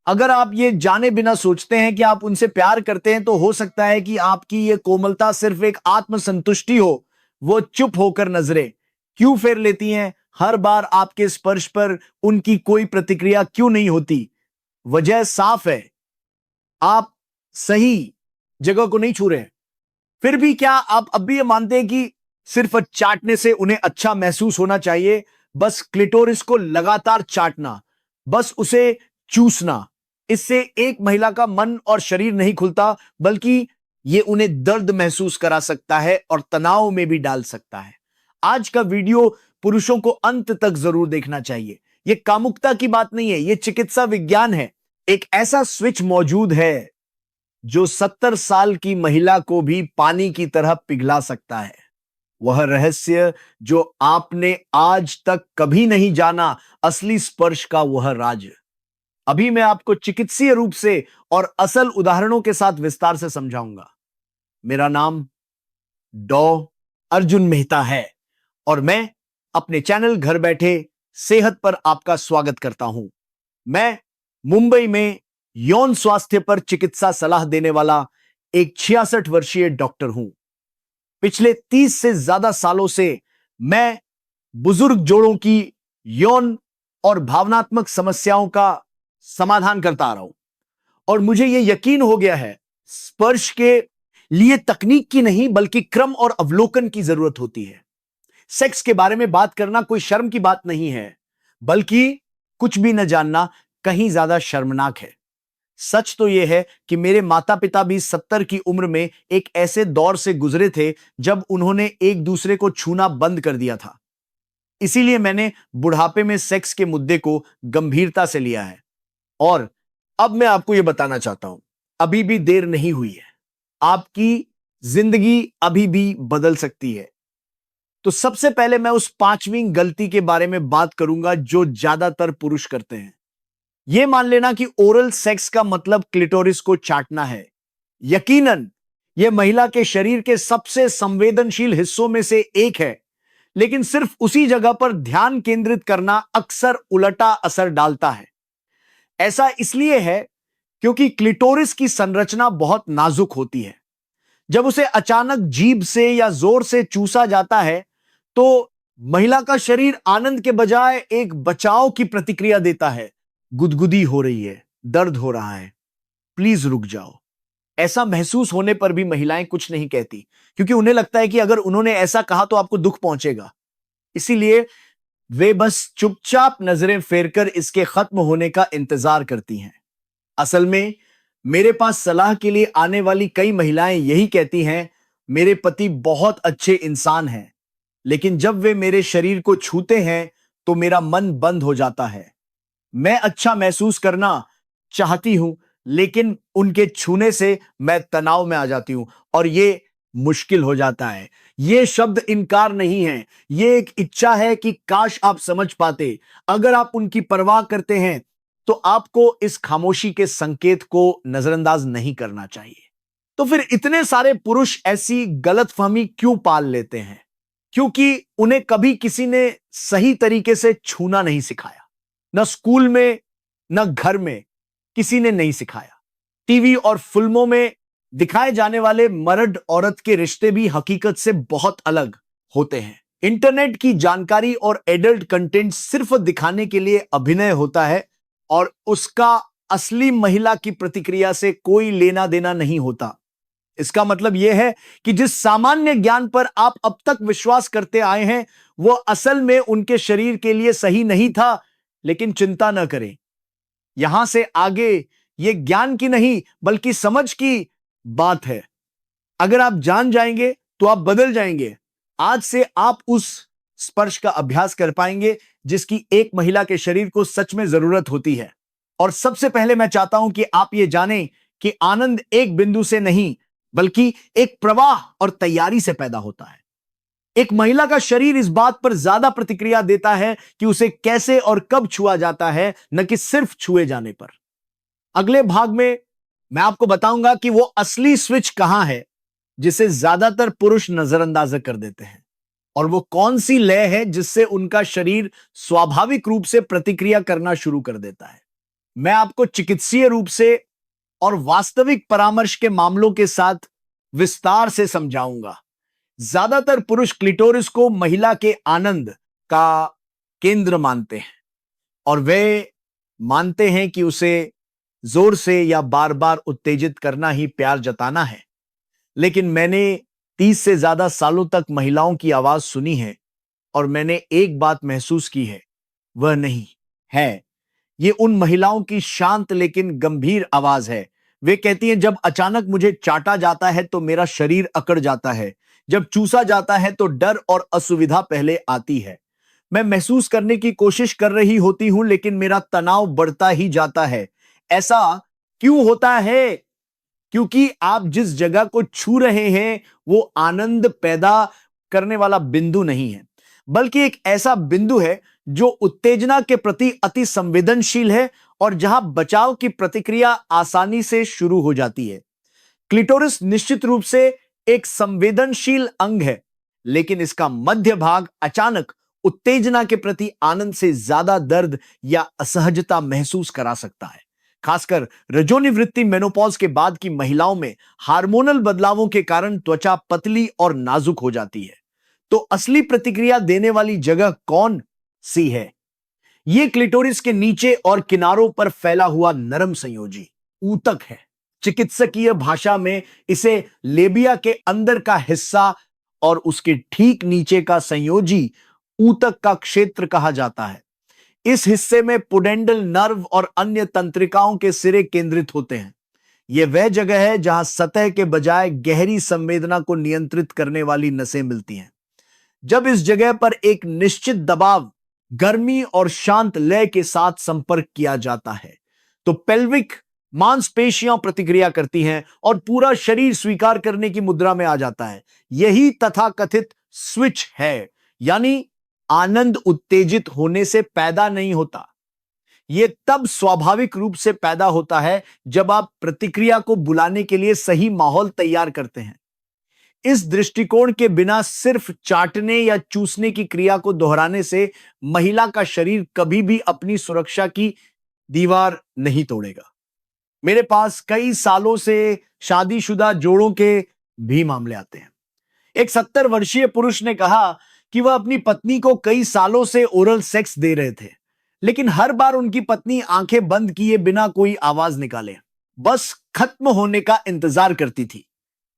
अगर आप ये जाने बिना सोचते हैं कि आप उनसे प्यार करते हैं, तो हो सकता है कि आपकी ये कोमलता सिर्फ एक आत्मसंतुष्टि हो। वो चुप होकर नजरें क्यों फेर लेती हैं हर बार आपके स्पर्श पर? उनकी कोई प्रतिक्रिया क्यों नहीं होती? वजह साफ है, आप सही जगह को नहीं छू रहे हैं। फिर भी क्या आप अब भी ये मानते हैं कि सिर्फ चाटने से उन्हें अच्छा महसूस होना चाहिए? बस क्लिटोरिस को लगातार चाटना, बस उसे चूसना, इससे एक महिला का मन और शरीर नहीं खुलता, बल्कि ये उन्हें दर्द महसूस करा सकता है और तनाव में भी डाल सकता है। आज का वीडियो पुरुषों को अंत तक जरूर देखना चाहिए। यह कामुकता की बात नहीं है, यह चिकित्सा विज्ञान है। एक ऐसा स्विच मौजूद है जो 70 साल की महिला को भी पानी की तरह पिघला सकता है। वह रहस्य जो आपने आज तक कभी नहीं जाना, असली स्पर्श का वह राज। अभी मैं आपको चिकित्सीय रूप से और असल उदाहरणों के साथ विस्तार से समझाऊंगा। मेरा नाम डॉ अर्जुन मेहता है और मैं अपने चैनल घर बैठे सेहत पर आपका स्वागत करता हूं। मैं मुंबई में यौन स्वास्थ्य पर चिकित्सा सलाह देने वाला एक 66 वर्षीय डॉक्टर हूं। पिछले 30 से ज्यादा सालों से मैं बुजुर्ग जोड़ों की यौन और भावनात्मक समस्याओं का समाधान करता आ रहा हूं और मुझे यह यकीन हो गया है, स्पर्श के लिए तकनीक की नहीं बल्कि क्रम और अवलोकन की जरूरत होती है। सेक्स के बारे में बात करना कोई शर्म की बात नहीं है, बल्कि कुछ भी न जानना कहीं ज्यादा शर्मनाक है। सच तो यह है कि मेरे माता पिता भी 70 की उम्र में एक ऐसे दौर से गुजरे थे जब उन्होंने एक दूसरे को छूना बंद कर दिया था। इसीलिए मैंने बुढ़ापे में सेक्स के मुद्दे को गंभीरता से लिया है और अब मैं आपको यह बताना चाहता हूं, अभी भी देर नहीं हुई है। आपकी जिंदगी अभी भी बदल सकती है। तो सबसे पहले मैं उस 5वीं गलती के बारे में बात करूंगा जो ज्यादातर पुरुष करते हैं। यह मान लेना कि ओरल सेक्स का मतलब क्लिटोरिस को चाटना है। यकीनन यह महिला के शरीर के सबसे संवेदनशील हिस्सों में से एक है, लेकिन सिर्फ उसी जगह पर ध्यान केंद्रित करना अक्सर उलटा असर डालता है। ऐसा इसलिए है क्योंकि क्लिटोरिस की संरचना बहुत नाजुक होती है। जब उसे अचानक जीभ से या जोर से चूसा जाता है तो महिला का शरीर आनंद के बजाय एक बचाव की प्रतिक्रिया देता है। गुदगुदी हो रही है, दर्द हो रहा है, प्लीज रुक जाओ। ऐसा महसूस होने पर भी महिलाएं कुछ नहीं कहती, क्योंकि उन्हें लगता है कि अगर उन्होंने ऐसा कहा तो आपको दुख पहुंचेगा। इसीलिए वे बस चुपचाप नजरें फेरकर इसके खत्म होने का इंतजार करती हैं। असल में मेरे पास सलाह के लिए आने वाली कई महिलाएं यही कहती हैं, मेरे पति बहुत अच्छे इंसान हैं, लेकिन जब वे मेरे शरीर को छूते हैं तो मेरा मन बंद हो जाता है। मैं अच्छा महसूस करना चाहती हूं, लेकिन उनके छूने से मैं तनाव में आ जाती हूं और यह मुश्किल हो जाता है। यह शब्द इनकार नहीं है, यह एक इच्छा है कि काश आप समझ पाते। अगर आप उनकी परवाह करते हैं तो आपको इस खामोशी के संकेत को नजरअंदाज नहीं करना चाहिए। तो फिर इतने सारे पुरुष ऐसी गलतफहमी क्यों पाल लेते हैं? क्योंकि उन्हें कभी किसी ने सही तरीके से छूना नहीं सिखाया। न स्कूल में, न घर में किसी ने नहीं सिखाया। टीवी और फिल्मों में दिखाए जाने वाले मर्द औरत के रिश्ते भी हकीकत से बहुत अलग होते हैं। इंटरनेट की जानकारी और एडल्ट कंटेंट सिर्फ दिखाने के लिए अभिनय होता है और उसका असली महिला की प्रतिक्रिया से कोई लेना देना नहीं होता। इसका मतलब यह है कि जिस सामान्य ज्ञान पर आप अब तक विश्वास करते आए हैं वो असल में उनके शरीर के लिए सही नहीं था। लेकिन चिंता न करें, यहां से आगे यह ज्ञान की नहीं बल्कि समझ की बात है। अगर आप जान जाएंगे तो आप बदल जाएंगे। आज से आप उस स्पर्श का अभ्यास कर पाएंगे जिसकी एक महिला के शरीर को सच में जरूरत होती है। और सबसे पहले मैं चाहता हूं कि आप यह जानें कि आनंद एक बिंदु से नहीं बल्कि एक प्रवाह और तैयारी से पैदा होता है। एक महिला का शरीर इस बात पर ज्यादा प्रतिक्रिया देता है कि उसे कैसे और कब छुआ जाता है, न कि सिर्फ छुए जाने पर। अगले भाग में मैं आपको बताऊंगा कि वो असली स्विच कहां है जिसे ज्यादातर पुरुष नजरअंदाज कर देते हैं, और वो कौन सी लय है जिससे उनका शरीर स्वाभाविक रूप से प्रतिक्रिया करना शुरू कर देता है। मैं आपको चिकित्सीय रूप से और वास्तविक परामर्श के मामलों के साथ विस्तार से समझाऊंगा। ज्यादातर पुरुष क्लिटोरिस को महिला के आनंद का केंद्र मानते हैं और वे मानते हैं कि उसे जोर से या बार बार उत्तेजित करना ही प्यार जताना है। लेकिन मैंने 30 से ज्यादा सालों तक महिलाओं की आवाज सुनी है और मैंने एक बात महसूस की है, वह नहीं है, ये उन महिलाओं की शांत लेकिन गंभीर आवाज है। वे कहती हैं, जब अचानक मुझे चाटा जाता है तो मेरा शरीर अकड़ जाता है, जब चूसा जाता है तो डर और असुविधा पहले आती है। मैं महसूस करने की कोशिश कर रही होती हूं लेकिन मेरा तनाव बढ़ता ही जाता है। ऐसा क्यों होता है? क्योंकि आप जिस जगह को छू रहे हैं वो आनंद पैदा करने वाला बिंदु नहीं है, बल्कि एक ऐसा बिंदु है जो उत्तेजना के प्रति अति संवेदनशील है और जहां बचाव की प्रतिक्रिया आसानी से शुरू हो जाती है। क्लिटोरिस निश्चित रूप से एक संवेदनशील अंग है, लेकिन इसका मध्य भाग अचानक उत्तेजना के प्रति आनंद से ज्यादा दर्द या असहजता महसूस करा सकता है। खासकर रजोनिवृत्ति मेनोपॉज के बाद की महिलाओं में हार्मोनल बदलावों के कारण त्वचा पतली और नाजुक हो जाती है। तो असली प्रतिक्रिया देने वाली जगह कौन सी है? यह क्लिटोरिस के नीचे और किनारों पर फैला हुआ नरम संयोजी ऊतक है। चिकित्सकीय भाषा में इसे लेबिया के अंदर का हिस्सा और उसके ठीक नीचे का संयोजी ऊतक का क्षेत्र कहा जाता है। इस हिस्से में पुडेंडल नर्व और अन्य तंत्रिकाओं के सिरे केंद्रित होते हैं। यह वह जगह है जहां सतह के बजाय गहरी संवेदना को नियंत्रित करने वाली नसें मिलती हैं। जब इस जगह पर एक निश्चित दबाव, गर्मी और शांत लय के साथ संपर्क किया जाता है तो पेल्विक मांसपेशियां प्रतिक्रिया करती हैं और पूरा शरीर स्वीकार करने की मुद्रा में आ जाता है। यही तथाकथित स्विच है, यानी आनंद उत्तेजित होने से पैदा नहीं होता। यह तब स्वाभाविक रूप से पैदा होता है जब आप प्रतिक्रिया को बुलाने के लिए सही माहौल तैयार करते हैं। इस दृष्टिकोण के बिना सिर्फ चाटने या चूसने की क्रिया को दोहराने से महिला का शरीर कभी भी अपनी सुरक्षा की दीवार नहीं तोड़ेगा। मेरे पास कई सालों से शादीशुदा जोड़ों के भी मामले आते हैं। एक 70 वर्षीय पुरुष ने कहा कि वह अपनी पत्नी को कई सालों से ओरल सेक्स दे रहे थे, लेकिन हर बार उनकी पत्नी आंखें बंद किए बिना कोई आवाज निकाले बस खत्म होने का इंतजार करती थी।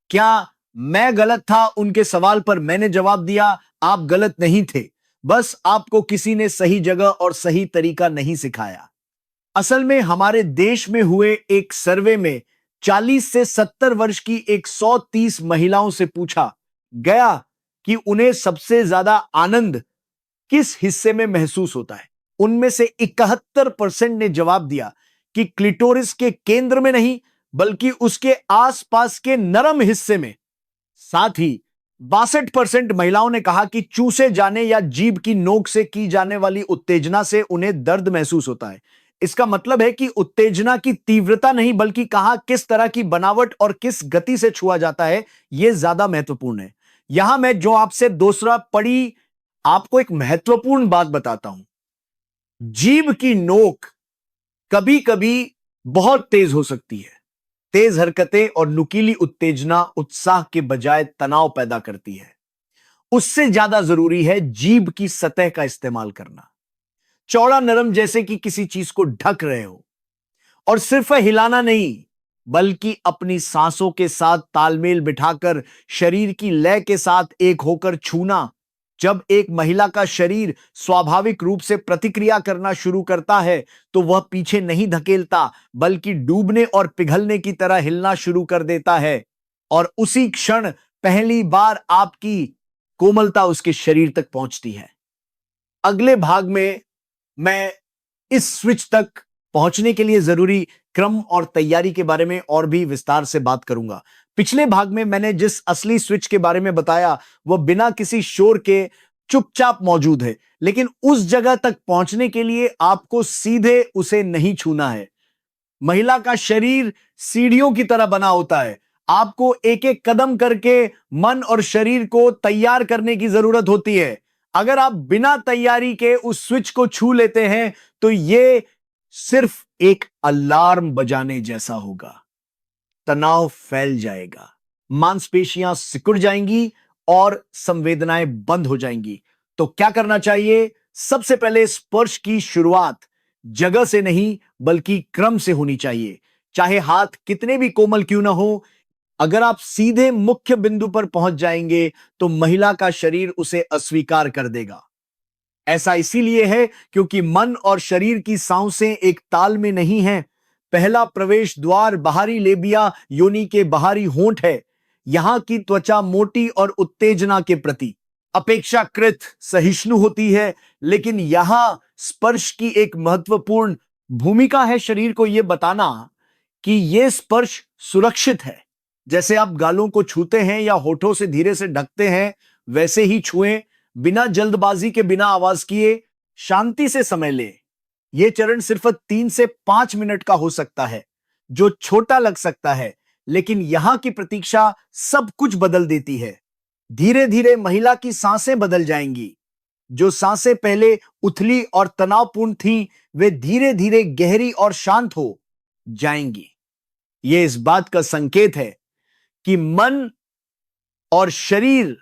क्या मैं गलत था? उनके सवाल पर मैंने जवाब दिया, आप गलत नहीं थे, बस आपको किसी ने सही जगह और सही तरीका नहीं सिखाया। असल में हमारे देश में हुए एक सर्वे में 40 से 70 वर्ष की 130 महिलाओं से पूछा गया कि उन्हें सबसे ज्यादा आनंद किस हिस्से में महसूस होता है। उनमें से 71% ने जवाब दिया कि क्लिटोरिस के केंद्र में नहीं, बल्कि उसके आसपास के नरम हिस्से में। साथ ही 62% महिलाओं ने कहा कि चूसे जाने या जीभ की नोक से की जाने वाली उत्तेजना से उन्हें दर्द महसूस होता है। इसका मतलब है कि उत्तेजना की तीव्रता नहीं, बल्कि कहां किस तरह की बनावट और किस गति से छुआ जाता है, यह ज्यादा महत्वपूर्ण है। यहां मैं जो आपसे दूसरा पढ़ी आपको एक महत्वपूर्ण बात बताता हूं। जीभ की नोक कभी कभी बहुत तेज हो सकती है। तेज हरकतें और नुकीली उत्तेजना उत्साह के बजाय तनाव पैदा करती है। उससे ज्यादा जरूरी है जीभ की सतह का इस्तेमाल करना, चौड़ा नरम जैसे कि किसी चीज को ढक रहे हो, और सिर्फ हिलाना नहीं, बल्कि अपनी सांसों के साथ तालमेल बिठाकर शरीर की लय के साथ एक होकर छूना। जब एक महिला का शरीर स्वाभाविक रूप से प्रतिक्रिया करना शुरू करता है तो वह पीछे नहीं धकेलता, बल्कि डूबने और पिघलने की तरह हिलना शुरू कर देता है, और उसी क्षण पहली बार आपकी कोमलता उसके शरीर तक पहुंचती है। अगले भाग में मैं इस स्विच तक पहुंचने के लिए जरूरी क्रम और तैयारी के बारे में और भी विस्तार से बात करूंगा। पिछले भाग में मैंने जिस असली स्विच के बारे में बताया वह बिना किसी शोर के चुपचाप मौजूद है, लेकिन उस जगह तक पहुंचने के लिए आपको सीधे उसे नहीं छूना है। महिला का शरीर सीढ़ियों की तरह बना होता है। आपको एक एक कदम करके मन और शरीर को तैयार करने की जरूरत होती है। अगर आप बिना तैयारी के उस स्विच को छू लेते हैं तो यह सिर्फ एक अलार्म बजाने जैसा होगा। तनाव फैल जाएगा, मांसपेशियां सिकुड़ जाएंगी और संवेदनाएं बंद हो जाएंगी। तो क्या करना चाहिए? सबसे पहले स्पर्श की शुरुआत जगह से नहीं बल्कि क्रम से होनी चाहिए। चाहे हाथ कितने भी कोमल क्यों ना हो, अगर आप सीधे मुख्य बिंदु पर पहुंच जाएंगे तो महिला का शरीर उसे अस्वीकार कर देगा। ऐसा इसीलिए है क्योंकि मन और शरीर की सांसें एक ताल में नहीं हैं। पहला प्रवेश द्वार बाहरी लेबिया योनि के बाहरी होंठ है। यहां की त्वचा मोटी और उत्तेजना के प्रति अपेक्षाकृत सहिष्णु होती है, लेकिन यहां स्पर्श की एक महत्वपूर्ण भूमिका है शरीर को यह बताना कि यह स्पर्श सुरक्षित है। जैसे आप गालों को छूते हैं या होठों से धीरे से ढकते हैं, वैसे ही छुएं, बिना जल्दबाजी के, बिना आवाज किए, शांति से समय ले। यह चरण सिर्फ 3 से 5 मिनट का हो सकता है, जो छोटा लग सकता है, लेकिन यहां की प्रतीक्षा सब कुछ बदल देती है। धीरे धीरे महिला की सांसें बदल जाएंगी। जो सांसें पहले उथली और तनावपूर्ण थीं, वे धीरे धीरे गहरी और शांत हो जाएंगी। यह इस बात का संकेत है कि मन और शरीर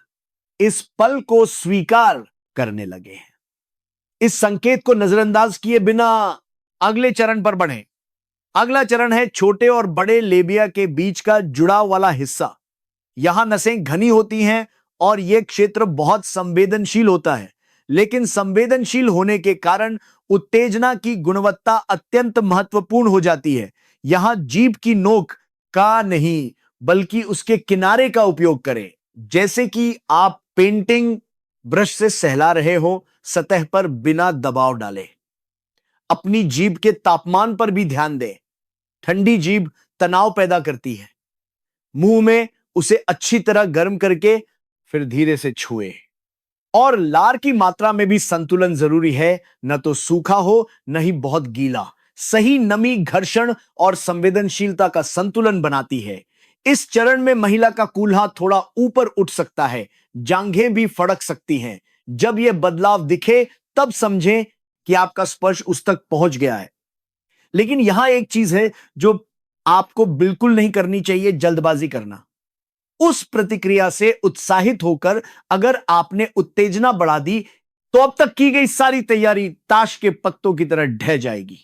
इस पल को स्वीकार करने लगे हैं। इस संकेत को नजरअंदाज किए बिना अगले चरण पर बढ़ें। अगला चरण है छोटे और बड़े लेबिया के बीच का जुड़ाव वाला हिस्सा। यहां नसें घनी होती हैं और यह क्षेत्र बहुत संवेदनशील होता है, लेकिन संवेदनशील होने के कारण उत्तेजना की गुणवत्ता अत्यंत महत्वपूर्ण हो जाती है। यहां जीभ की नोक का नहीं बल्कि उसके किनारे का उपयोग करें, जैसे कि आप पेंटिंग ब्रश से सहला रहे हो, सतह पर बिना दबाव डाले। अपनी जीभ के तापमान पर भी ध्यान दें। ठंडी जीभ तनाव पैदा करती है। मुंह में उसे अच्छी तरह गर्म करके फिर धीरे से छुए। और लार की मात्रा में भी संतुलन जरूरी है, न तो सूखा हो न ही बहुत गीला। सही नमी घर्षण और संवेदनशीलता का संतुलन बनाती है। इस चरण में महिला का कूल्हा थोड़ा ऊपर उठ सकता है, जांघें भी फड़क सकती हैं। जब यह बदलाव दिखे तब समझें कि आपका स्पर्श उस तक पहुंच गया है। लेकिन यहां एक चीज है जो आपको बिल्कुल नहीं करनी चाहिए, जल्दबाजी करना। उस प्रतिक्रिया से उत्साहित होकर अगर आपने उत्तेजना बढ़ा दी तो अब तक की गई सारी तैयारी ताश के पत्तों की तरह ढह जाएगी।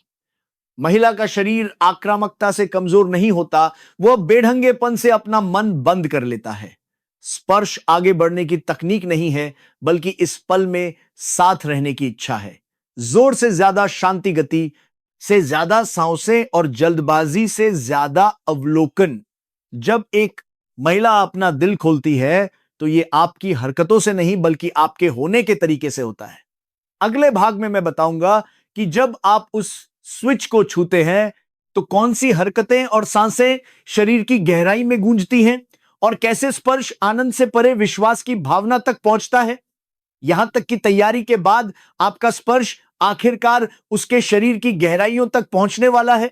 महिला का शरीर आक्रामकता से कमजोर नहीं होता, वह बेढंगेपन से अपना मन बंद कर लेता है। स्पर्श आगे बढ़ने की तकनीक नहीं है, बल्कि इस पल में साथ रहने की इच्छा है। जोर से ज्यादा शांति गति से ज्यादा सांसें और जल्दबाजी से ज्यादा अवलोकन। जब एक महिला अपना दिल खोलती है तो यह आपकी हरकतों से नहीं बल्कि आपके होने के तरीके से होता है। अगले भाग में मैं बताऊंगा कि जब आप उस स्विच को छूते हैं तो कौन सी हरकतें और सांसें शरीर की गहराई में गूंजती हैं और कैसे स्पर्श आनंद से परे विश्वास की भावना तक पहुंचता है। यहां तक कि तैयारी के बाद आपका स्पर्श आखिरकार उसके शरीर की गहराइयों तक पहुंचने वाला है।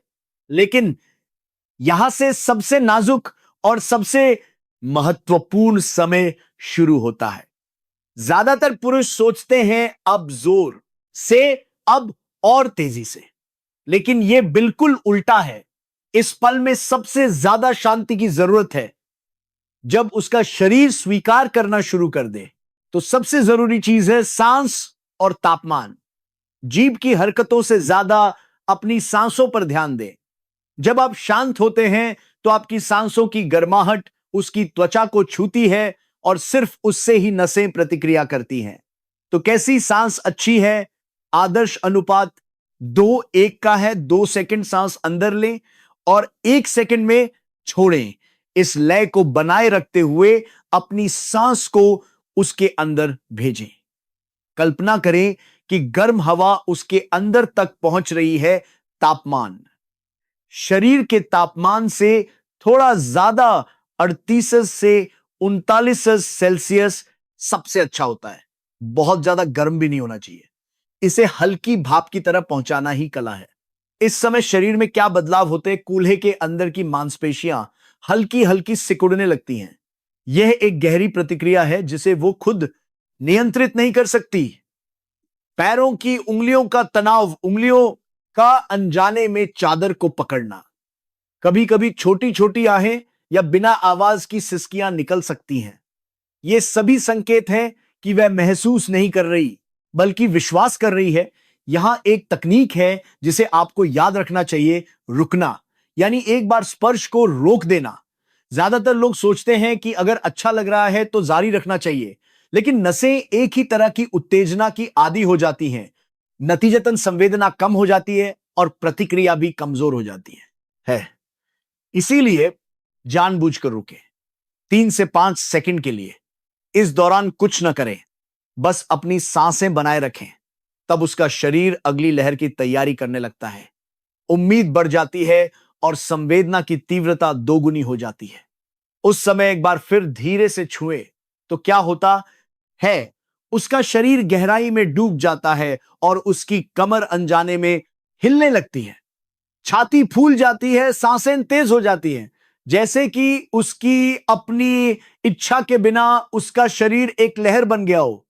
लेकिन यहां से सबसे नाजुक और सबसे महत्वपूर्ण समय शुरू होता है। ज्यादातर पुरुष सोचते हैं अब जोर से, अब और तेजी से, लेकिन यह बिल्कुल उल्टा है। इस पल में सबसे ज्यादा शांति की जरूरत है। जब उसका शरीर स्वीकार करना शुरू कर दे तो सबसे जरूरी चीज है सांस और तापमान। जीभ की हरकतों से ज्यादा अपनी सांसों पर ध्यान दें। जब आप शांत होते हैं तो आपकी सांसों की गर्माहट उसकी त्वचा को छूती है और सिर्फ उससे ही नसें प्रतिक्रिया करती हैं। तो कैसी सांस अच्छी है? आदर्श अनुपात 2:1 का है। 2 सेकंड सांस अंदर लें और 1 सेकंड में छोड़ें। इस लय को बनाए रखते हुए अपनी सांस को उसके अंदर भेजें। कल्पना करें कि गर्म हवा उसके अंदर तक पहुंच रही है। तापमान शरीर के तापमान से थोड़ा ज्यादा 38 से 39 सेल्सियस सबसे अच्छा होता है। बहुत ज्यादा गर्म भी नहीं होना चाहिए। इसे हल्की भाप की तरह पहुंचाना ही कला है। इस समय शरीर में क्या बदलाव होते हैं? कूल्हे के अंदर की मांसपेशियां हल्की हल्की सिकुड़ने लगती हैं। यह एक गहरी प्रतिक्रिया है जिसे वो खुद नियंत्रित नहीं कर सकती। पैरों की उंगलियों का तनाव, उंगलियों का अनजाने में चादर को पकड़ना। कभी कभी छोटी छोटी आहें या बिना आवाज की सिसकियां निकल सकती हैं। ये सभी संकेत हैं कि वह महसूस नहीं कर रही बल्कि विश्वास कर रही है। यहां एक तकनीक है जिसे आपको याद रखना चाहिए, रुकना, यानी एक बार स्पर्श को रोक देना। ज्यादातर लोग सोचते हैं कि अगर अच्छा लग रहा है तो जारी रखना चाहिए, लेकिन नसें एक ही तरह की उत्तेजना की आदी हो जाती हैं। नतीजतन संवेदना कम हो जाती है और प्रतिक्रिया भी कमजोर हो जाती है। इसीलिए जानबूझकर रुकें, 3 से 5 सेकंड के लिए। इस दौरान कुछ न करें, बस अपनी सांसें बनाए रखें। तब उसका शरीर अगली लहर की तैयारी करने लगता है। उम्मीद बढ़ जाती है और संवेदना की तीव्रता दोगुनी हो जाती है। उस समय एक बार फिर धीरे से छुए तो क्या होता है, उसका शरीर गहराई में डूब जाता है और उसकी कमर अनजाने में हिलने लगती है। छाती फूल जाती है, सांसें तेज हो जाती हैं, जैसे कि उसकी अपनी इच्छा के बिना उसका शरीर एक लहर बन गया हो।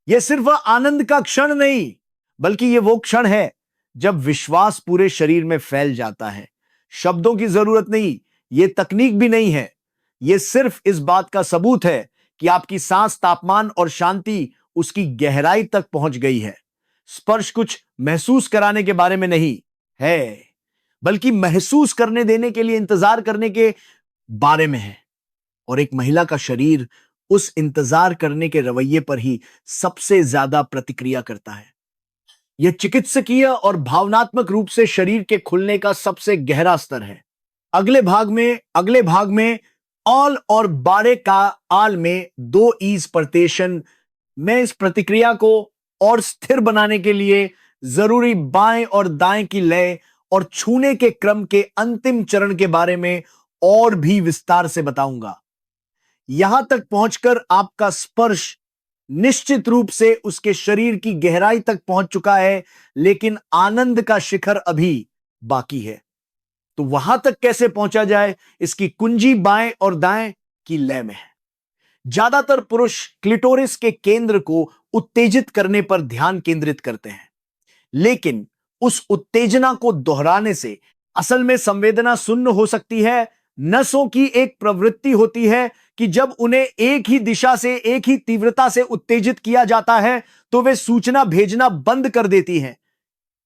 यह सिर्फ आनंद का क्षण नहीं, बल्कि यह वो क्षण है जब विश्वास पूरे शरीर में फैल जाता है। शब्दों की जरूरत नहीं, यह तकनीक भी नहीं है, यह सिर्फ इस बात का सबूत है कि आपकी सांस, तापमान और शांति उसकी गहराई तक पहुंच गई है। स्पर्श कुछ महसूस कराने के बारे में नहीं है, बल्कि महसूस करने देने के लिए इंतजार करने के बारे में है। और एक महिला का शरीर उस इंतजार करने के रवैये पर ही सबसे ज्यादा प्रतिक्रिया करता है। यह चिकित्सकीय और भावनात्मक रूप से शरीर के खुलने का सबसे गहरा स्तर है। अगले भाग में ऑल और बारे का आल में 2 ईज प्रत्येशन में इस प्रतिक्रिया को और स्थिर बनाने के लिए जरूरी बाएं और दाएं की लय और छूने के क्रम के अंतिम चरण के बारे में और भी विस्तार से बताऊंगा। यहां तक पहुंचकर आपका स्पर्श निश्चित रूप से उसके शरीर की गहराई तक पहुंच चुका है, लेकिन आनंद का शिखर अभी बाकी है। तो वहां तक कैसे पहुंचा जाए, इसकी कुंजी बाएं और दाएं की लय में है। ज्यादातर पुरुष क्लिटोरिस के केंद्र को उत्तेजित करने पर ध्यान केंद्रित करते हैं, लेकिन उस उत्तेजना को दोहराने से असल में संवेदना शून्य हो सकती है। नसों की एक प्रवृत्ति होती है कि जब उन्हें एक ही दिशा से, एक ही तीव्रता से उत्तेजित किया जाता है तो वे सूचना भेजना बंद कर देती हैं,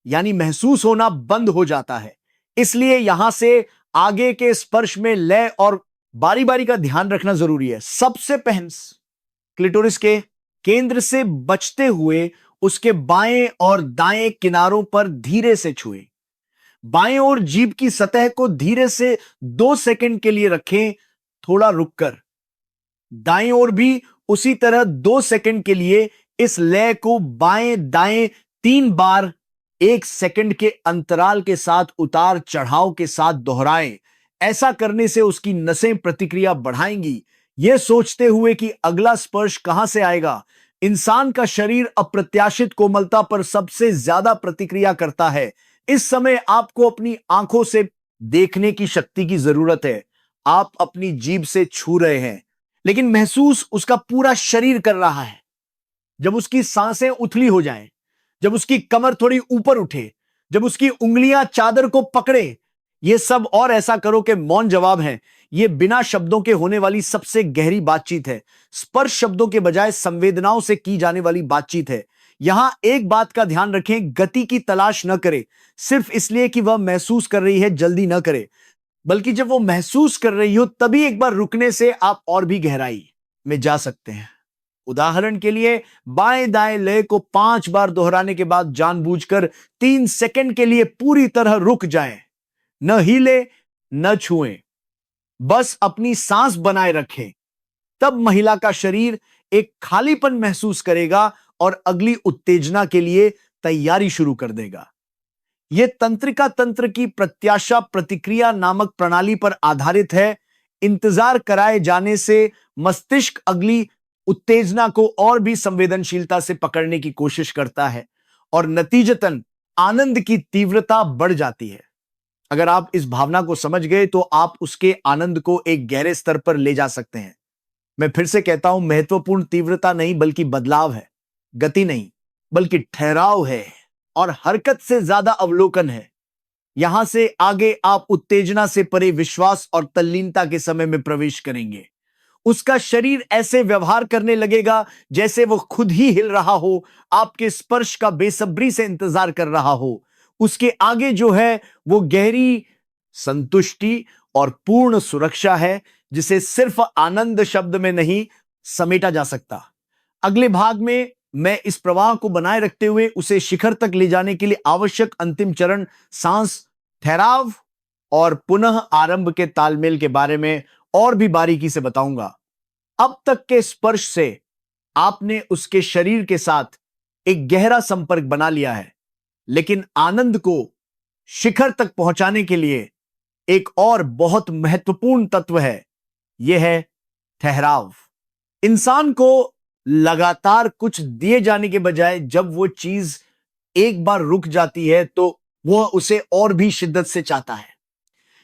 यानी महसूस होना बंद हो जाता है। इसलिए यहां से आगे के स्पर्श में लय और बारी बारी का ध्यान रखना जरूरी है। सबसे पहले क्लिटोरिस के केंद्र से बचते हुए उसके बाएं और दाएं किनारों पर धीरे से छुए। बाएं ओर जीभ की सतह को धीरे से 2 सेकंड के लिए रखें, थोड़ा रुककर। दाएं ओर भी उसी तरह 2 सेकंड के लिए इस लय को बाएं दाएं 3 बार 1 सेकंड के अंतराल के साथ उतार चढ़ाव के साथ दोहराएं। ऐसा करने से उसकी नसें प्रतिक्रिया बढ़ाएंगी, यह सोचते हुए कि अगला स्पर्श कहां से आएगा। इंसान का शरीर अप्रत्याशित कोमलता पर सबसे ज्यादा प्रतिक्रिया करता है। इस समय आपको अपनी आंखों से देखने की शक्ति की जरूरत है। आप अपनी जीभ से छू रहे हैं, लेकिन महसूस उसका पूरा शरीर कर रहा है। जब उसकी सांसें उथली हो जाएं, जब उसकी कमर थोड़ी ऊपर उठे, जब उसकी उंगलियां चादर को पकड़े, यह सब और ऐसा करो कि मौन जवाब है। यह बिना शब्दों के होने वाली सबसे गहरी बातचीत है। स्पर्श शब्दों के बजाय संवेदनाओं से की जाने वाली बातचीत है। यहां एक बात का ध्यान रखें, गति की तलाश न करें सिर्फ इसलिए कि वह महसूस कर रही है। जल्दी न करें, बल्कि जब वो महसूस कर रही हो तभी एक बार रुकने से आप और भी गहराई में जा सकते हैं। उदाहरण के लिए, बाएं दाएं लय को 5 बार दोहराने के बाद जानबूझकर 3 सेकंड के लिए पूरी तरह रुक जाएं। न हिले न छुएं, बस अपनी सांस बनाए रखें। तब महिला का शरीर एक खालीपन महसूस करेगा और अगली उत्तेजना के लिए तैयारी शुरू कर देगा। यह तंत्रिका तंत्र की प्रत्याशा प्रतिक्रिया नामक प्रणाली पर आधारित है। इंतजार कराए जाने से मस्तिष्क अगली उत्तेजना को और भी संवेदनशीलता से पकड़ने की कोशिश करता है और नतीजतन आनंद की तीव्रता बढ़ जाती है। अगर आप इस भावना को समझ गए तो आप उसके आनंद को एक गहरे स्तर पर ले जा सकते हैं। मैं फिर से कहता हूं, महत्वपूर्ण तीव्रता नहीं बल्कि बदलाव है। गति नहीं बल्कि ठहराव है। और हरकत से ज्यादा अवलोकन है। यहां से आगे आप उत्तेजना से परे विश्वास और तल्लीनता के समय में प्रवेश करेंगे। उसका शरीर ऐसे व्यवहार करने लगेगा जैसे वो खुद ही हिल रहा हो, आपके स्पर्श का बेसब्री से इंतजार कर रहा हो। उसके आगे जो है वो गहरी संतुष्टि और पूर्ण सुरक्षा है, जिसे सिर्फ आनंद शब्द में नहीं समेटा जा सकता। अगले भाग में मैं इस प्रवाह को बनाए रखते हुए उसे शिखर तक ले जाने के लिए आवश्यक अंतिम चरण, सांस, ठहराव और पुनः आरंभ के तालमेल के बारे में और भी बारीकी से बताऊंगा। अब तक के स्पर्श से आपने उसके शरीर के साथ एक गहरा संपर्क बना लिया है, लेकिन आनंद को शिखर तक पहुंचाने के लिए एक और बहुत महत्वपूर्ण तत्व है, यह है ठहराव। इंसान को लगातार कुछ दिए जाने के बजाय जब वो चीज एक बार रुक जाती है तो वह उसे और भी शिद्दत से चाहता है।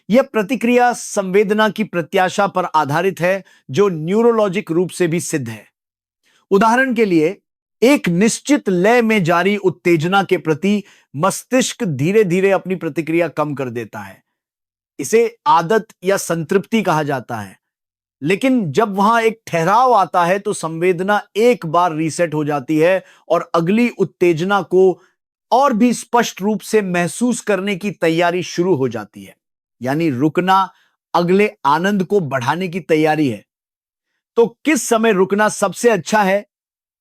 यह प्रतिक्रिया संवेदना की प्रत्याशा पर आधारित है, जो न्यूरोलॉजिक रूप से भी सिद्ध है। उदाहरण के लिए, एक निश्चित लय में जारी उत्तेजना के प्रति मस्तिष्क धीरे धीरे अपनी प्रतिक्रिया कम कर देता है। इसे आदत या संतृप्ति कहा जाता है। लेकिन जब वहां एक ठहराव आता है तो संवेदना एक बार रीसेट हो जाती है और अगली उत्तेजना को और भी स्पष्ट रूप से महसूस करने की तैयारी शुरू हो जाती है। यानी रुकना अगले आनंद को बढ़ाने की तैयारी है। तो किस समय रुकना सबसे अच्छा है?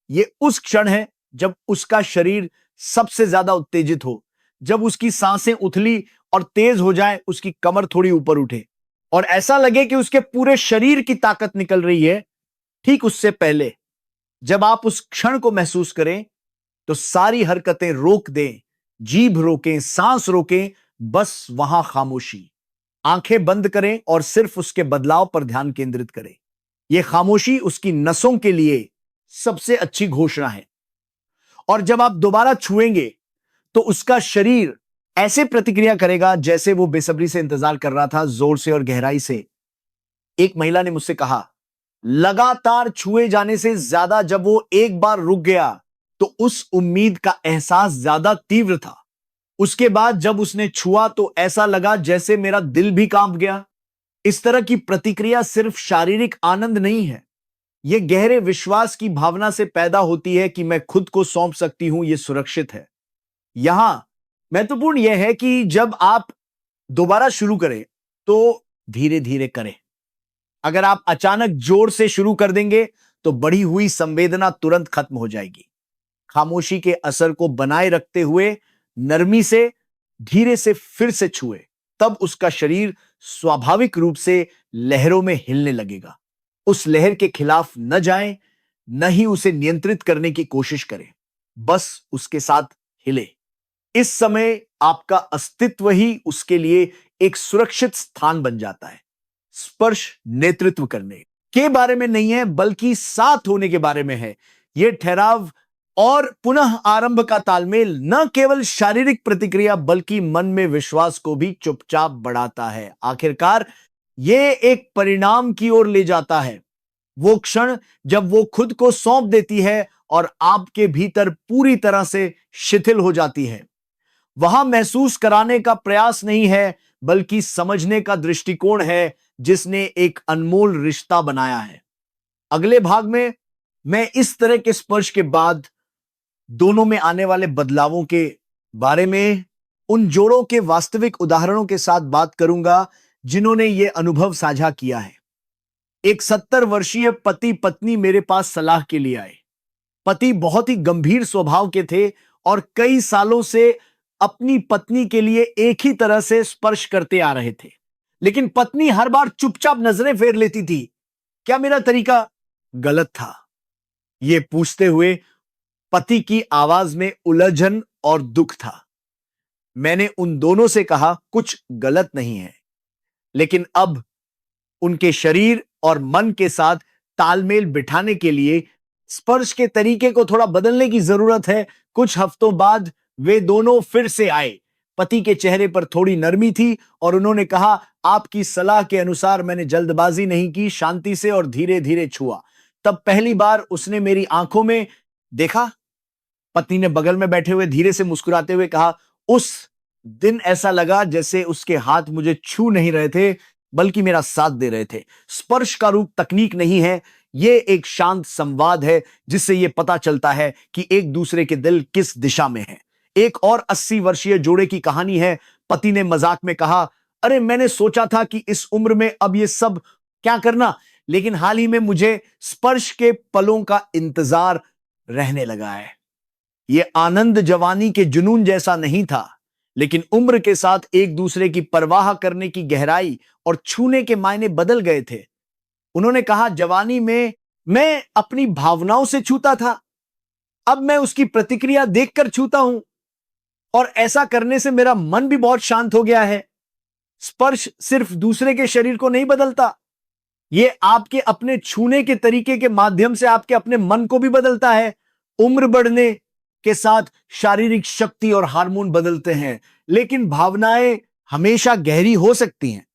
यह उस क्षण है जब उसका शरीर सबसे ज्यादा उत्तेजित हो, जब उसकी सांसें उथली और तेज हो जाए, उसकी कमर थोड़ी ऊपर उठे और ऐसा लगे कि उसके पूरे शरीर की ताकत निकल रही है। ठीक उससे पहले जब आप उस क्षण को महसूस करें तो सारी हरकतें रोक दें, जीभ रोकें, सांस रोकें, बस वहां खामोशी। आंखें बंद करें और सिर्फ उसके बदलाव पर ध्यान केंद्रित करें। यह खामोशी उसकी नसों के लिए सबसे अच्छी घोषणा है। और जब आप दोबारा छुएंगे तो उसका शरीर ऐसे प्रतिक्रिया करेगा जैसे वो बेसब्री से इंतजार कर रहा था, जोर से और गहराई से। एक महिला ने मुझसे कहा, लगातार छुए जाने से ज्यादा जब वो एक बार रुक गया तो उस उम्मीद का एहसास ज्यादा तीव्र था। उसके बाद जब उसने छुआ तो ऐसा लगा जैसे मेरा दिल भी कांप गया। इस तरह की प्रतिक्रिया सिर्फ शारीरिक आनंद नहीं है, यह गहरे विश्वास की भावना से पैदा होती है कि मैं खुद को सौंप सकती हूं, यह सुरक्षित है। यहां महत्वपूर्ण यह है कि जब आप दोबारा शुरू करें तो धीरे धीरे करें। अगर आप अचानक जोर से शुरू कर देंगे तो बढ़ी हुई संवेदना तुरंत खत्म हो जाएगी। खामोशी के असर को बनाए रखते हुए नरमी से धीरे से फिर से छुए, तब उसका शरीर स्वाभाविक रूप से लहरों में हिलने लगेगा। उस लहर के खिलाफ न जाएं, न ही उसे नियंत्रित करने की कोशिश करें, बस उसके साथ हिले। इस समय आपका अस्तित्व ही उसके लिए एक सुरक्षित स्थान बन जाता है। स्पर्श नेतृत्व करने के बारे में नहीं है, बल्कि साथ होने के बारे में है। यह ठहराव और पुनः आरंभ का तालमेल न केवल शारीरिक प्रतिक्रिया बल्कि मन में विश्वास को भी चुपचाप बढ़ाता है। आखिरकार यह एक परिणाम की ओर ले जाता है। वो क्षण जब वो खुद को सौंप देती है और आपके भीतर पूरी तरह से शिथिल हो जाती है। वहां महसूस कराने का प्रयास नहीं है, बल्कि समझने का दृष्टिकोण है जिसने एक अनमोल रिश्ता बनाया है। अगले भाग में मैं इस तरह के स्पर्श के बाद दोनों में आने वाले बदलावों के बारे में उन जोड़ों के वास्तविक उदाहरणों के साथ बात करूंगा जिन्होंने यह अनुभव साझा किया है। एक 70 वर्षीय पति पत्नी मेरे पास सलाह के लिए आए। पति बहुत ही गंभीर स्वभाव के थे और कई सालों से अपनी पत्नी के लिए एक ही तरह से स्पर्श करते आ रहे थे, लेकिन पत्नी हर बार चुपचाप नजरें फेर लेती थी। क्या मेरा तरीका गलत था? यह पूछते हुए पति की आवाज में उलझन और दुख था। मैंने उन दोनों से कहा, कुछ गलत नहीं है, लेकिन अब उनके शरीर और मन के साथ तालमेल बिठाने के लिए स्पर्श के तरीके को थोड़ा बदलने की जरूरत है। कुछ हफ्तों बाद वे दोनों फिर से आए। पति के चेहरे पर थोड़ी नरमी थी और उन्होंने कहा, आपकी सलाह के अनुसार मैंने जल्दबाजी नहीं की, शांति से और धीरे धीरे छुआ। तब पहली बार उसने मेरी आंखों में देखा। पत्नी ने बगल में बैठे हुए धीरे से मुस्कुराते हुए कहा, उस दिन ऐसा लगा जैसे उसके हाथ मुझे छू नहीं रहे थे बल्कि मेरा साथ दे रहे थे। स्पर्श का रूप तकनीक नहीं है, ये एक शांत संवाद है जिससे ये पता चलता है कि एक दूसरे के दिल किस दिशा में है। एक और 80 वर्षीय जोड़े की कहानी है। पति ने मजाक में कहा, अरे मैंने सोचा था कि इस उम्र में अब ये सब क्या करना, लेकिन हाल ही में मुझे स्पर्श के पलों का इंतजार रहने लगा है। ये आनंद जवानी के जुनून जैसा नहीं था, लेकिन उम्र के साथ एक दूसरे की परवाह करने की गहराई और छूने के मायने बदल गए थे। उन्होंने कहा, जवानी में मैं अपनी भावनाओं से छूता था, अब मैं उसकी प्रतिक्रिया देखकर छूता हूं और ऐसा करने से मेरा मन भी बहुत शांत हो गया है। स्पर्श सिर्फ दूसरे के शरीर को नहीं बदलता, ये आपके अपने छूने के तरीके के माध्यम से आपके अपने मन को भी बदलता है। उम्र बढ़ने के साथ शारीरिक शक्ति और हार्मोन बदलते हैं, लेकिन भावनाएं हमेशा गहरी हो सकती हैं।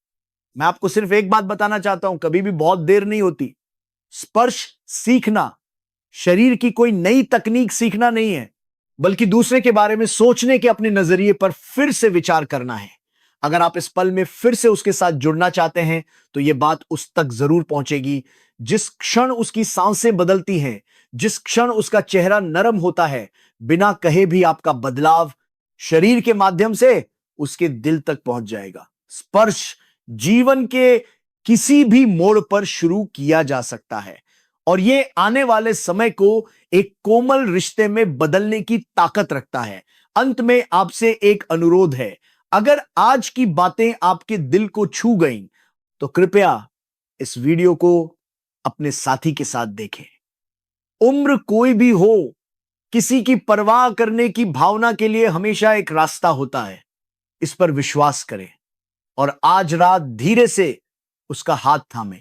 मैं आपको सिर्फ एक बात बताना चाहता हूं, कभी भी बहुत देर नहीं होती। स्पर्श सीखना शरीर की कोई नई तकनीक सीखना नहीं है, बल्कि दूसरे के बारे में सोचने के अपने नजरिए पर फिर से विचार करना है। अगर आप इस पल में फिर से उसके साथ जुड़ना चाहते हैं तो यह बात उस तक जरूर पहुंचेगी। जिस क्षण उसकी सांसें बदलती हैं, जिस क्षण उसका चेहरा नरम होता है, बिना कहे भी आपका बदलाव शरीर के माध्यम से उसके दिल तक पहुंच जाएगा। स्पर्श जीवन के किसी भी मोड़ पर शुरू किया जा सकता है और यह आने वाले समय को एक कोमल रिश्ते में बदलने की ताकत रखता है। अंत में आपसे एक अनुरोध है, अगर आज की बातें आपके दिल को छू गईं तो कृपया इस वीडियो को अपने साथी के साथ देखें। उम्र कोई भी हो, किसी की परवाह करने की भावना के लिए हमेशा एक रास्ता होता है। इस पर विश्वास करें और आज रात धीरे से उसका हाथ थामें।